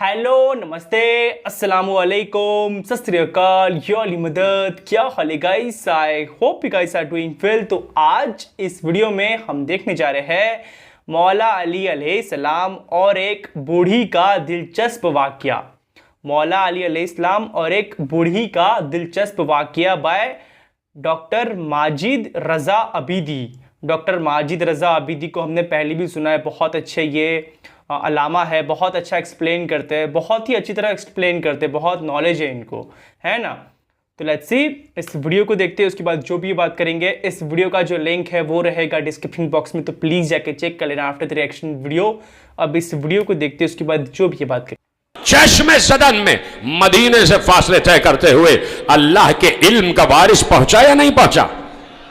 Hello, नमस्ते, अस्सलामु अलैकुम, सत श्री अकाल, या अली मदद। क्या हाल है guys? I hope you guys are doing well. तो आज इस वीडियो में हम देखने जा रहे हैं मौला अली अलैहिस्सलाम और एक बूढ़ी का दिलचस्प वाक़या। मौला अली अलैहिस्सलाम और एक बूढ़ी का दिलचस्प वाक़या by doctor Majid Raza Abidi. Doctor Majid Raza Abidi को हमने पहले भी सुना है, बहुत अच्छे ये अलामा है, बहुत अच्छा एक्सप्लेन करते हैं, बहुत ही अच्छी तरह एक्सप्लेन करते हैं, बहुत नॉलेज है इनको, है ना। तो लेट्स सी, इस वीडियो को देखते हैं, उसके बाद जो भी ये बात करेंगे। इस वीडियो का जो लिंक है वो रहेगा डिस्क्रिप्शन बॉक्स में, तो प्लीज़ जाके चेक कर लेना आफ्टर द रिएक्शन वीडियो। अब इस वीडियो को देखते हैं, उसके बाद जो भी ये बात करेंगे। चश्मे ज़दन में मदीने से फासले तय करते हुए अल्लाह के इल्म का वारिस पहुंचा या नहीं पहुंचा?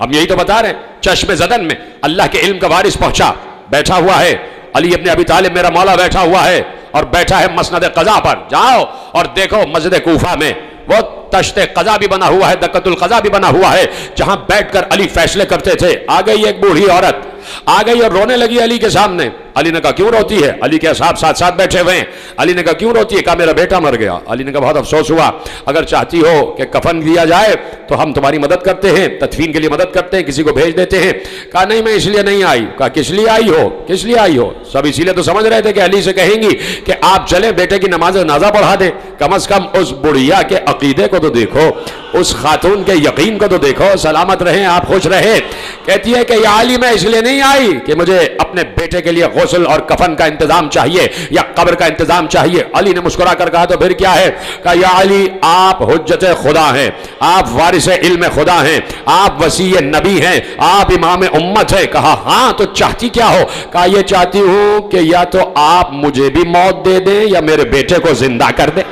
हम यही तो बता रहे हैं। चश्मे ज़दन में अल्लाह के इल्म का वारिस पहुंचा, बैठा हुआ है अली इब्न अबी तालिब, मेरा मौला बैठा हुआ है और बैठा है मसनद क़ज़ा पर। जाओ और देखो मस्जिद कूफा में वो तश्ते क़ज़ा भी बना हुआ है, दक्कतुल क़ज़ा भी बना हुआ है, जहां बैठकर अली फैसले करते थे। आ गई एक बूढ़ी औरत, आ गई और रोने लगी अली के सामने। अली ने कहा क्यों रोती है? अली के साहब साथ साथ बैठे हुए हैं। अली ने कहा क्यों रोती है? कहा मेरा बेटा मर गया। अली ने कहा बहुत अफसोस हुआ, अगर चाहती हो कि कफन दिया जाए तो हम तुम्हारी मदद करते हैं, तदफीन के लिए मदद करते हैं, किसी को भेज देते हैं। कहा नहीं, मैं इसलिए नहीं आई। कहा किस लिए आई हो? किस लिए आई हो? सब इसीलिए तो समझ रहे थे कि अली से कहेंगी कि आप चले बेटे की नमाज जनाजा पढ़ा दे। कम अज कम उस बुढ़िया के अकीदे को तो देखो, उस खातून के यकीन को तो देखो, सलामत रहें, आप खुश रहे। कहती है कि या अली मैं इसलिए नहीं आई कि मुझे अपने बेटे के लिए गुस्ल और कफन का इंतजाम चाहिए या कब्र का इंतजाम चाहिए। अली ने मुस्कुरा कर कहा तो फिर क्या है? कहा या अली आप हुज्जत खुदा हैं, आप वारिस इल्म खुदा हैं, आप वसी नबी हैं, आप इमाम उम्मत हैं। कहा हाँ, तो चाहती क्या हो? कहा ये चाहती हूं कि या तो आप मुझे भी मौत दे दें या मेरे बेटे को जिंदा कर दें,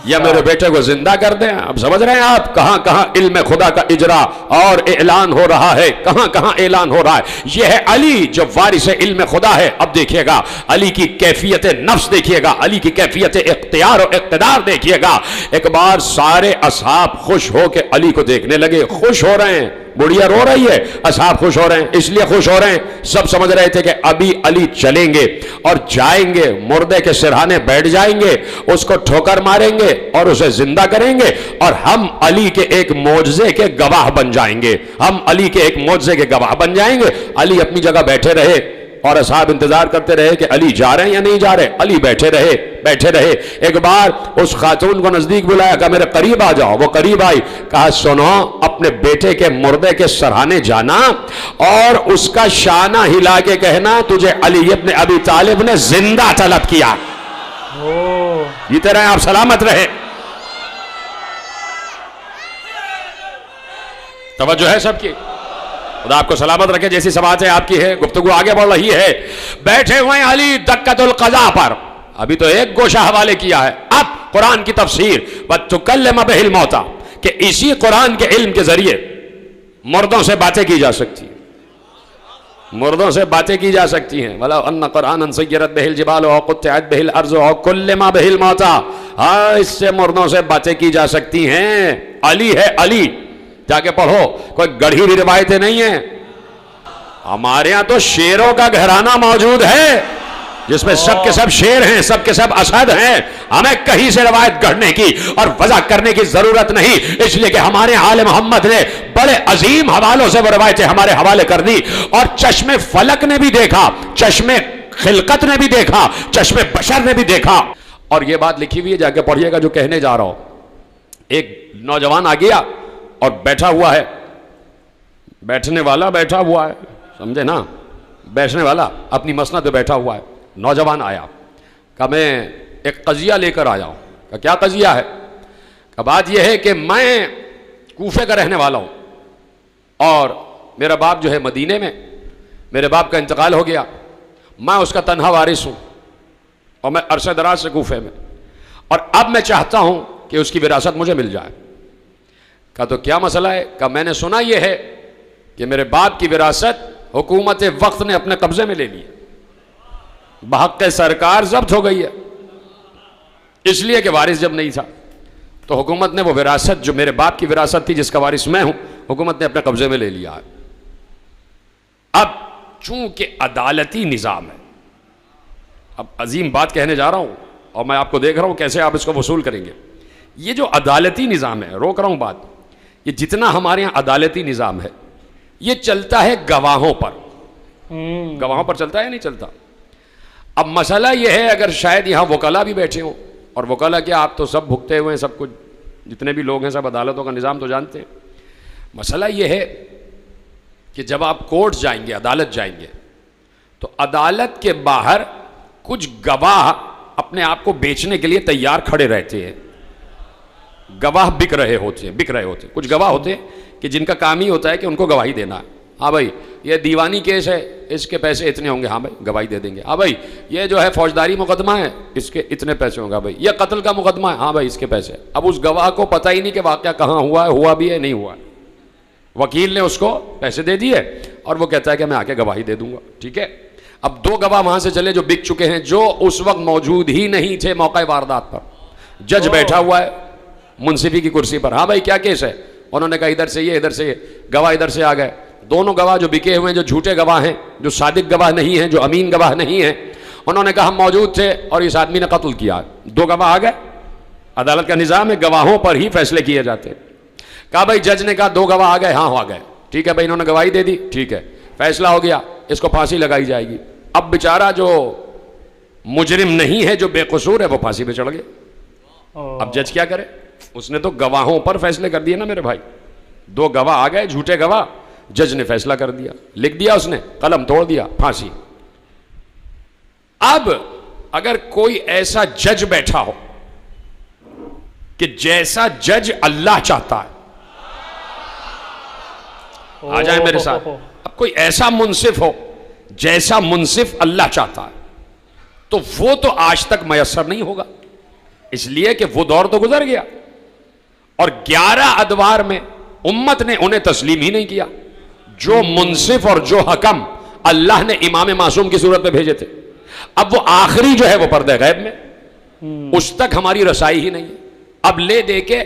या मेरे बेटे को जिंदा कर दें। अब समझ रहे हैं आप कहां कहां इल्म खुदा का इजरा और ऐलान हो रहा है, कहां कहां ऐलान हो रहा है। यह है अली जो वारिस इल्म खुदा है। अब देखिएगा अली की कैफियत नफ्स, देखिएगा अली की कैफियत इख्तियार और इख्तिदार देखिएगा। एक बार सारे असहाब खुश हो के अली को देखने लगे, खुश हो रहे हैं। बुढ़िया रो रही है, असहाब खुश हो रहे हैं। इसलिए खुश हो रहे हैं, सब समझ रहे थे कि अभी अली चलेंगे और जाएंगे, मुर्दे के सिरहाने बैठ जाएंगे, उसको ठोकर मारेंगे और उसे जिंदा करेंगे और हम अली के एक मौजज़े के गवाह बन जाएंगे। हम अली के एक मौजज़े के गवाह बन जाएंगे। अली अपनी जगह बैठे रहे और असहाब इंतजार करते रहे कि अली जा रहे हैं या नहीं जा रहे। अली बैठे रहे, बैठे रहे। एक बार उस खातून को नजदीक बुलाया, कहा मेरे करीब आ जाओ। वो करीब आई, कहा सुनो, अपने बेटे के मुर्दे के सराहने जाना और उसका शाना हिला के कहना तुझे अली इब्न अबी तालिब ने जिंदा तलब किया। जीते रहे, आप सलामत रहे। तवज्जो है सबकी? खुदा आपको सलामत रखे। जैसी समातें आपकी है, गुफ्तगू आगे बढ़ रही है। बैठे हुए अली दक्कतुल क़ज़ा पर। अभी तो एक गोशा हवाले किया है, अब कुरान की तफसीर वतुकल्लिम बिहिल मौता, कि इसी कुरान के इल्म के जरिए मुर्दों से बातें की जा सकती हैं, मुर्दों से बातें की जा सकती हैं। वला अन्ना कुरानन सय्यरत बिहिल जिबाल व क़ुत्तिअत बिहिल अर्ज़ व कुल्लिमा बिहिल मौता। हाँ, इससे मुर्दों से बातें की जा सकती हैं। अली है अली, जाके पढ़ो, कोई गढ़ी हुई रिवायतें नहीं है। हमारे यहां तो शेरों का घराना मौजूद है जिसमें सब के सब शेर हैं, सब के सब असद हैं। हमें कहीं से रिवायत गढ़ने की और वजह करने की जरूरत नहीं, इसलिए कि हमारे आले मोहम्मद ने बड़े अजीम हवालों से वो रिवायतें हमारे हवाले कर दी। और चश्मे फलक ने भी देखा, चश्मे खिलकत ने भी देखा, चश्मे बशर ने भी देखा। और ये बात लिखी हुई है, जाके पढ़िएगा जो कहने जा रहा हूं। एक नौजवान आ गया और बैठा हुआ है, बैठने वाला बैठा हुआ है, समझे ना, बैठने वाला अपनी मसनद पे बैठा हुआ है। नौजवान आया, कहा मैं एक कजिया लेकर आया हूं। कहा क्या कजिया है? कहा बात यह है कि मैं कूफे का रहने वाला हूं और मेरा बाप जो है मदीने में, मेरे बाप का इंतकाल हो गया, मैं उसका तन्हा वारिस हूं और मैं अरसे दराज से कूफे में, और अब मैं चाहता हूं कि उसकी विरासत मुझे मिल जाए। कहा तो क्या मसला है? कहा मैंने सुना यह है कि मेरे बाप की विरासत हुकूमत वक्त ने अपने कब्जे में ले ली है, बहक़ सरकार जब्त हो गई है, इसलिए कि वारिस जब नहीं था तो हुकूमत ने वो विरासत जो मेरे बाप की विरासत थी, जिसका वारिस मैं हूं, हुकूमत ने अपने कब्जे में ले लिया है। अब चूंकि अदालती निज़ाम है, अब अजीम बात कहने जा रहा हूं और मैं आपको देख रहा हूं कैसे आप इसको वसूल करेंगे। ये जो अदालती निज़ाम है, रोक रहा हूं बात, ये जितना हमारे यहाँ अदालती निज़ाम है ये चलता है गवाहों पर। गवाहों पर चलता है नहीं चलता। अब मसला ये है, अगर शायद यहाँ वकला भी बैठे हों, और वकला क्या, आप तो सब भुगते हुए हैं, सब कुछ जितने भी लोग हैं सब अदालतों का निज़ाम तो जानते हैं। मसला ये है कि जब आप कोर्ट जाएंगे, अदालत जाएंगे, तो अदालत के बाहर कुछ गवाह अपने आप को बेचने के लिए तैयार खड़े रहते हैं। गवाह बिक रहे होते हैं। कुछ गवाह होते हैं कि जिनका काम ही होता है कि उनको गवाही देना है। हाँ भाई, ये दीवानी केस है, इसके पैसे इतने होंगे, हाँ भाई गवाही दे देंगे। हाँ भाई, ये जो है फौजदारी मुकदमा है, इसके इतने पैसे होंगे। भाई ये कत्ल का मुकदमा है, हाँ भाई इसके पैसे। अब उस गवाह को पता ही नहीं कि वाक़या कहाँ हुआ है, हुआ भी है नहीं हुआ है। वकील ने उसको पैसे दे दिए और वो कहता है कि मैं आके गवाही दे दूंगा। ठीक है, अब दो गवाह वहां से चले जो बिक चुके हैं, जो उस वक्त मौजूद ही नहीं थे मौका वारदात पर। जज बैठा हुआ है मुंसिफी की कुर्सी पर। हाँ भाई क्या केस है? उन्होंने कहा इधर से ये, इधर से ये। गवाह इधर से आ गए। दोनों गवाह जो बिके हुए हैं, जो झूठे गवाह हैं, जो सादिक गवाह नहीं हैं, जो अमीन गवाह नहीं हैं, उन्होंने कहा हम मौजूद थे और इस आदमी ने कत्ल किया। दो गवाह आ गए। अदालत का निज़ाम है, गवाहों पर ही फैसले किए जाते हैं। कहा भाई, जज ने कहा दो गवाह आ गए, हाँ आ गए, ठीक है भाई, इन्होंने गवाही दे दी, ठीक है, फैसला हो गया, इसको फांसी लगाई जाएगी। अब बेचारा जो मुजरिम नहीं है, जो बेकसूर है, वो फांसी पे चढ़ गया। अब जज क्या करे? उसने तो गवाहों पर फैसले कर दिए ना मेरे भाई। दो गवाह आ गए, झूठे गवाह, जज ने फैसला कर दिया, लिख दिया उसने, कलम तोड़ दिया, फांसी। अब अगर कोई ऐसा जज बैठा हो कि जैसा जज अल्लाह चाहता है, आ जाए मेरे साथ। अब कोई ऐसा मुंसिफ हो जैसा मुंसिफ अल्लाह चाहता है, तो वो तो आज तक मयसर नहीं होगा, इसलिए कि वो दौर तो गुजर गया और 11 अदवार में उम्मत ने उन्हें तस्लीम ही नहीं किया। जो मुंसिफ और जो हकम अल्लाह ने इमाम मासूम की सूरत में भेजे थे, अब वो आखिरी जो है वो पर्दे गैब में, उस तक हमारी रसाई ही नहीं है। अब ले दे के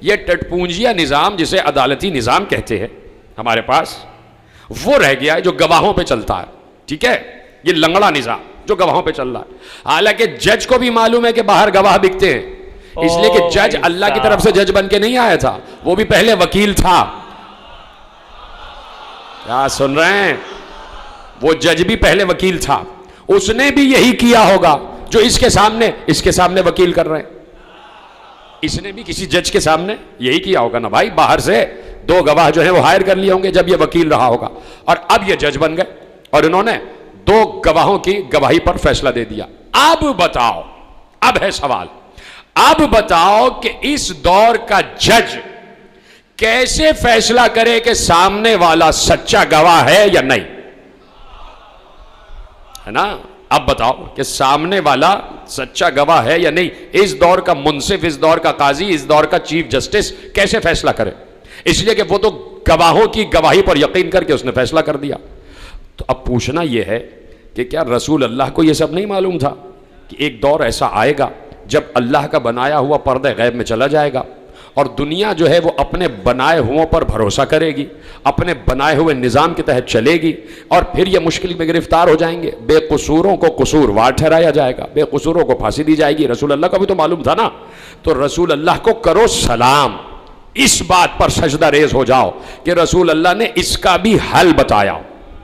ये टटपूंजिया निज़ाम, जिसे अदालती निज़ाम कहते हैं हमारे पास, वो रह गया है जो गवाहों पे चलता है। ठीक है, ये लंगड़ा निज़ाम जो गवाहों पे चल रहा है। हालांकि जज को भी मालूम है कि बाहर गवाह बिकते हैं, इसलिए कि जज अल्लाह की तरफ से जज बन के नहीं आया था, वो भी पहले वकील था। क्या सुन रहे हैं? वो जज भी पहले वकील था। उसने भी यही किया होगा जो इसके सामने वकील कर रहे हैं। इसने भी किसी जज के सामने यही किया होगा ना भाई। बाहर से दो गवाह जो है वो हायर कर लिए होंगे जब ये वकील रहा होगा, और अब ये जज बन गए और इन्होंने दो गवाहों की गवाही पर फैसला दे दिया। अब बताओ, अब है सवाल, अब बताओ कि इस दौर का जज कैसे फैसला करे कि सामने वाला सच्चा गवाह है या नहीं, है ना? अब बताओ कि सामने वाला सच्चा गवाह है या नहीं। इस दौर का मुंसिफ, इस दौर का काजी, इस दौर का चीफ जस्टिस कैसे फैसला करे? इसलिए कि वो तो गवाहों की गवाही पर यकीन करके उसने फैसला कर दिया। तो अब पूछना यह है कि क्या रसूल अल्लाह को यह सब नहीं मालूम था कि एक दौर ऐसा आएगा जब अल्लाह का बनाया हुआ पर्दे गैब में चला जाएगा और दुनिया जो है वो अपने बनाए हुओं पर भरोसा करेगी, अपने बनाए हुए निज़ाम के तहत चलेगी, और फिर ये मुश्किल में गिरफ्तार हो जाएंगे। बेकसूरों को कसूरवार ठहराया जाएगा, बेकसूरों को फांसी दी जाएगी। रसूल अल्लाह का भी तो मालूम था ना। तो रसूल अल्लाह को करो सलाम, इस बात पर सजदा रेज हो जाओ कि रसूल अल्लाह ने इसका भी हल बताया,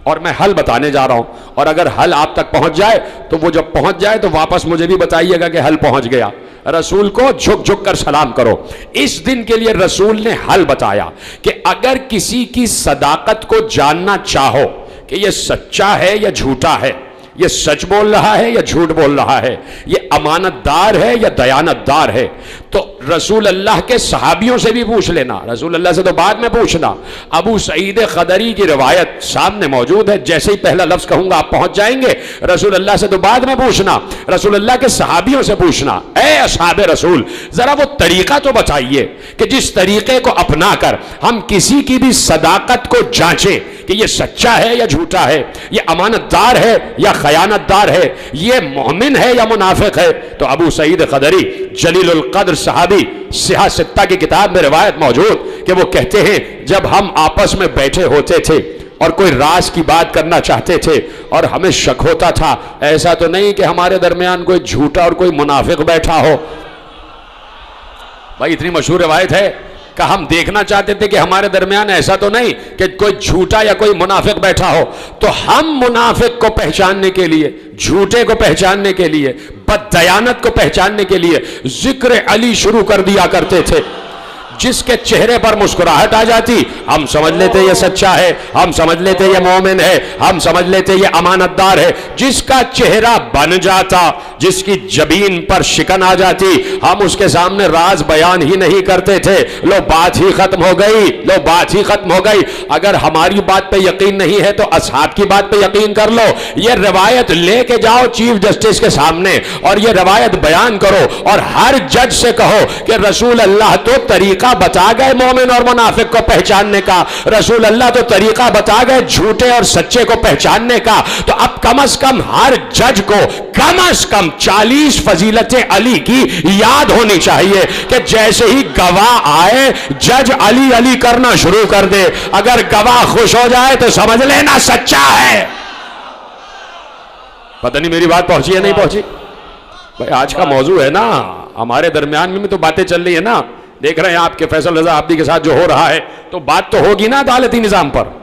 और मैं हल बताने जा रहा हूं। और अगर हल आप तक पहुंच जाए तो वो जब पहुंच जाए तो वापस मुझे भी बताइएगा कि हल पहुंच गया। रसूल को झुक झुक कर सलाम करो। इस दिन के लिए रसूल ने हल बताया कि अगर किसी की सदाकत को जानना चाहो कि ये सच्चा है या झूठा है, ये सच बोल रहा है या झूठ बोल रहा है, ये अमानतदार है या दयानतदार है, तो रसूल अल्लाह के सहाबियों से भी पूछ लेना। रसूल अल्लाह से तो बाद में पूछना। अबू सईद खदरी की रिवायत सामने मौजूद है, जैसे ही पहला लफ्ज कहूंगा आप पहुंच जाएंगे। रसूल अल्लाह से तो बाद में पूछना, रसूल अल्लाह के सहाबियों से पूछना, ए असहाबे रसूल जरा वो तरीका तो बताइए कि जिस तरीके को अपनाकर हम किसी की भी सदाकत को जांचें कि ये सच्चा है या झूठा है, ये अमानतदार है या खयानतदार है, ये मोमिन है या मुनाफिक है। तो अबू सईद खदरी जलीलुल कद्र सहाबी, सिहा सित्ता की किताब में रिवायत मौजूद कि वो कहते हैं जब हम आपस में बैठे होते थे और कोई राज की बात करना चाहते थे और हमें शक होता था, ऐसा तो नहीं कि हमारे दरमियान कोई झूठा और कोई मुनाफिक बैठा हो। भाई इतनी मशहूर रिवायत है कि हम देखना चाहते थे कि हमारे दरमियान ऐसा तो नहीं कि कोई झूठा या कोई मुनाफिक बैठा हो। तो हम मुनाफिक को पहचानने के लिए, झूठे को पहचानने के लिए, बददयानत को पहचानने के लिए जिक्र अली शुरू कर दिया करते थे। जिसके चेहरे पर मुस्कुराहट आ जाती, हम समझ लेते ये सच्चा है, हम समझ लेते ये मोमिन है, हम समझ लेते ये अमानतदार है। जिसका चेहरा बन जाता, जिसकी जबीन पर शिकन आ जाती, हम उसके सामने राज बयान ही नहीं करते थे। लो बात ही खत्म हो गई, लो बात ही खत्म हो गई। अगर हमारी बात पे यकीन नहीं है तो असहाब की बात पे यकीन कर लो। ये रिवायत लेके जाओ चीफ जस्टिस के सामने और ये रिवायत बयान करो और हर जज से कहो कि रसूल अल्लाह तो तरीका बता गए मोमिन और मुनाफिक को पहचानने का, रसूल अल्लाह तो तरीका बता गए झूठे और सच्चे को पहचानने का। तो अब कम से कम हर जज को कम से कम 40 फजीलतें अली की याद होनी चाहिए कि जैसे ही गवाह आए जज अली अली करना शुरू कर दे। अगर गवाह खुश हो जाए तो समझ लेना सच्चा है। पता नहीं मेरी बात पहुंची है नहीं पहुंची। भाई आज का मौजू है ना, हमारे दरमियान में तो बातें चल रही है ना, देख रहे हैं आपके फैसल रजा अब्दी के साथ जो हो रहा है, तो बात तो होगी ना अदालती निजाम पर।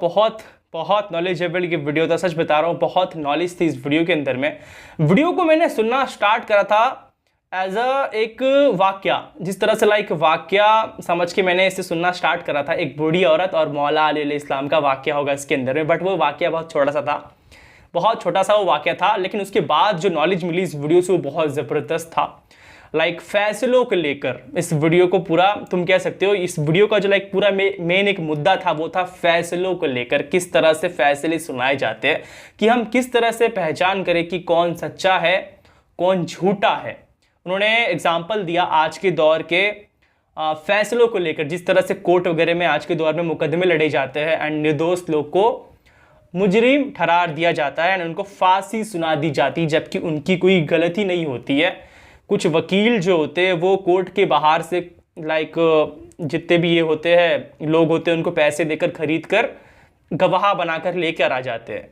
बहुत बहुत नॉलेजेबल की वीडियो था, सच बता रहा हूँ, बहुत नॉलेज थी इस वीडियो के अंदर में। वीडियो को मैंने सुनना स्टार्ट करा था एज एक वाक्या, जिस तरह से लाइक वाक्या समझ के मैंने इसे सुनना स्टार्ट करा था। एक बूढ़ी औरत और मौला अली इस्लाम का वाक्या होगा इसके अंदर में, बट वो वाक्या बहुत छोटा सा था, बहुत छोटा सा वो वाक्या था। लेकिन उसके बाद जो नॉलेज मिली इस वीडियो से वो बहुत ज़बरदस्त था। लाइक फैसलों को लेकर इस वीडियो को पूरा तुम कह सकते हो, इस वीडियो का जो लाइक पूरा मेन एक मुद्दा था वो था फैसलों को लेकर, किस तरह से फैसले सुनाए जाते हैं, कि हम किस तरह से पहचान करें कि कौन सच्चा है कौन झूठा है। उन्होंने एग्जाम्पल दिया आज के दौर के फैसलों को लेकर, जिस तरह से कोर्ट वगैरह में आज के दौर में मुकदमे लड़े जाते हैं एंड निर्दोष लोग को मुजरिम ठहरार दिया जाता है एंड उनको फांसी सुना दी जाती, जबकि उनकी कोई गलती नहीं होती है। कुछ वकील जो होते हैं वो कोर्ट के बाहर से लाइक जितने भी ये होते हैं लोग होते हैं उनको पैसे देकर खरीद कर गवाह बनाकर लेकर आ जाते हैं,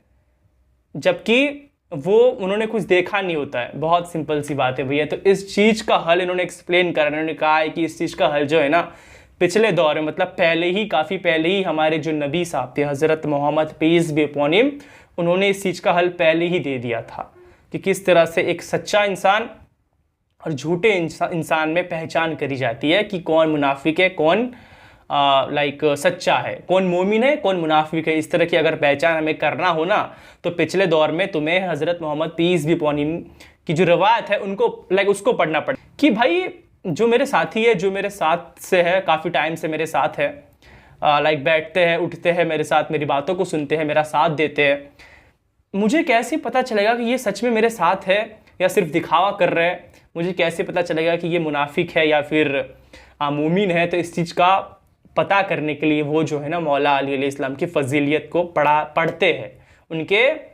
जबकि वो उन्होंने कुछ देखा नहीं होता है। बहुत सिंपल सी बात है भैया। तो इस चीज़ का हल इन्होंने एक्सप्लेन करा, इन्होंने कहा है कि इस चीज़ का हल जो है ना पिछले दौर में, मतलब पहले ही, काफ़ी पहले ही हमारे जो नबी साहब थे हज़रत Mohammad peace be upon him, उन्होंने इस चीज़ का हल पहले ही दे दिया था कि किस तरह से एक सच्चा इंसान और झूठे इंसान में पहचान करी जाती है कि कौन मुनाफिक है कौन लाइक सच्चा है, कौन मोमिन है कौन मुनाफिक है। इस तरह की अगर पहचान हमें करना हो ना तो पिछले दौर में तुम्हें हज़रत Mohammad peace be upon him की जो रवायत है उनको लाइक उसको पढ़ना पड़े कि भाई जो मेरे साथी है, जो मेरे साथ से है, काफ़ी टाइम से मेरे साथ है, लाइक बैठते हैं उठते हैं मेरे साथ, मेरी बातों को सुनते हैं, मेरा साथ देते हैं, मुझे कैसे पता चलेगा कि ये सच में मेरे साथ है या सिर्फ दिखावा कर रहे हैं? मुझे कैसे पता चलेगा कि ये मुनाफिक है या फिर मोमिन है? तो इस चीज़ का पता करने के लिए वो जो है ना मौला अली इस्लाम की फजीलियत को पढ़ते हैं,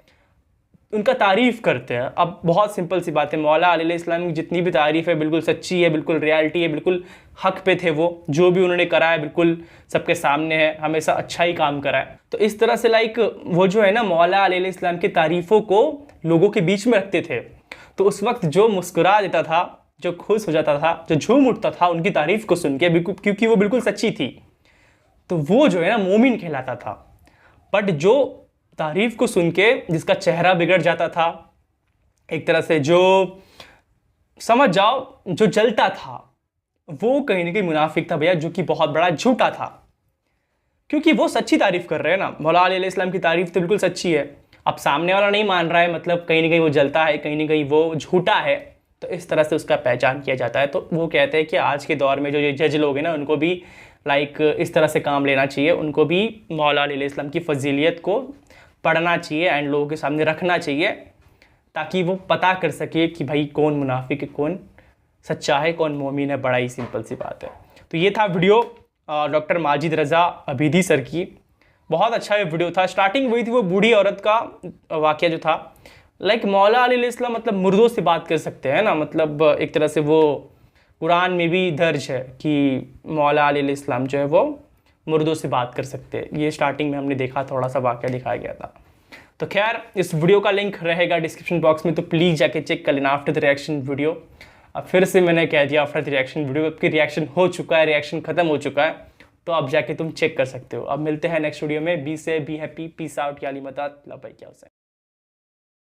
उनका तारीफ़ करते हैं। अब बहुत सिंपल सी बात है, मौला अली इस्लाम की जितनी भी तारीफ़ है बिल्कुल सच्ची है, बिल्कुल रियलिटी है, बिल्कुल हक पे थे वो, जो भी उन्होंने करा है बिल्कुल सबके सामने है, हमेशा अच्छा ही काम करा है। तो इस तरह से लाइक वो जो है ना मौला अली इस्लाम की तारीफ़ों को लोगों के बीच में रखते थे। तो उस वक्त जो मुस्कुरा देता था, जो खुश हो जाता था, जो झूम उठता था उनकी तारीफ़ को सुन के, बिल्कुल क्योंकि वो बिल्कुल सच्ची थी, तो वो जो है ना मोमिन कहलाता था। बट जो तारीफ़ को सुन के जिसका चेहरा बिगड़ जाता था, एक तरह से जो समझ जाओ जो जलता था, वो कहीं ना कहीं मुनाफिक था भैया, जो कि बहुत बड़ा झूठा था, क्योंकि वो सच्ची तारीफ़ कर रहे हैं ना। मौला अली इस्लाम की तारीफ़ तो बिल्कुल सच्ची है, अब सामने वाला नहीं मान रहा है, मतलब कहीं ना कहीं वो जलता है, कहीं ना कहीं वो झूठा है, तो इस तरह से उसका पहचान किया जाता है। तो वो कहते हैं कि आज के दौर में जो ये जज लोग हैं ना उनको भी लाइक इस तरह से काम लेना चाहिए, उनको भी मौला अली इस्लाम की फजीलियत को पढ़ना चाहिए एंड लोगों के सामने रखना चाहिए, ताकि वो पता कर सके कि भाई कौन मुनाफिक है कौन सच्चा है कौन मोमिन है। बड़ा ही सिंपल सी बात है। तो ये था video doctor Majid Raza अबीदी sir की, बहुत अच्छा ये वीडियो था। स्टार्टिंग हुई थी वो बूढ़ी औरत का वाक़या जो था, लाइक मौला अली इस्लाम मतलब मुर्दों से बात कर सकते हैं ना, मतलब एक तरह से वो कुरान में भी दर्ज है कि मौला अली इस्लाम जो है वो मुर्दों से बात कर सकते हैं। ये स्टार्टिंग में हमने देखा, थोड़ा सा वाक़या दिखाया गया था। तो खैर इस वीडियो का लिंक रहेगा डिस्क्रिप्शन बॉक्स में, तो प्लीज़ जाके चेक कर लेना आफ्टर द रिएक्शन वीडियो। अब फिर से मैंने कह दिया आफ्टर द रिएक्शन वीडियो, आपकी रिएक्शन हो चुका है, रिएक्शन खत्म हो चुका है, तो अब जाके तुम चेक कर सकते हो। अब मिलते हैं नेक्स्ट वीडियो में। बी से बी हैप्पी, पीस आउट, या अली मदद, लव बाय, क्या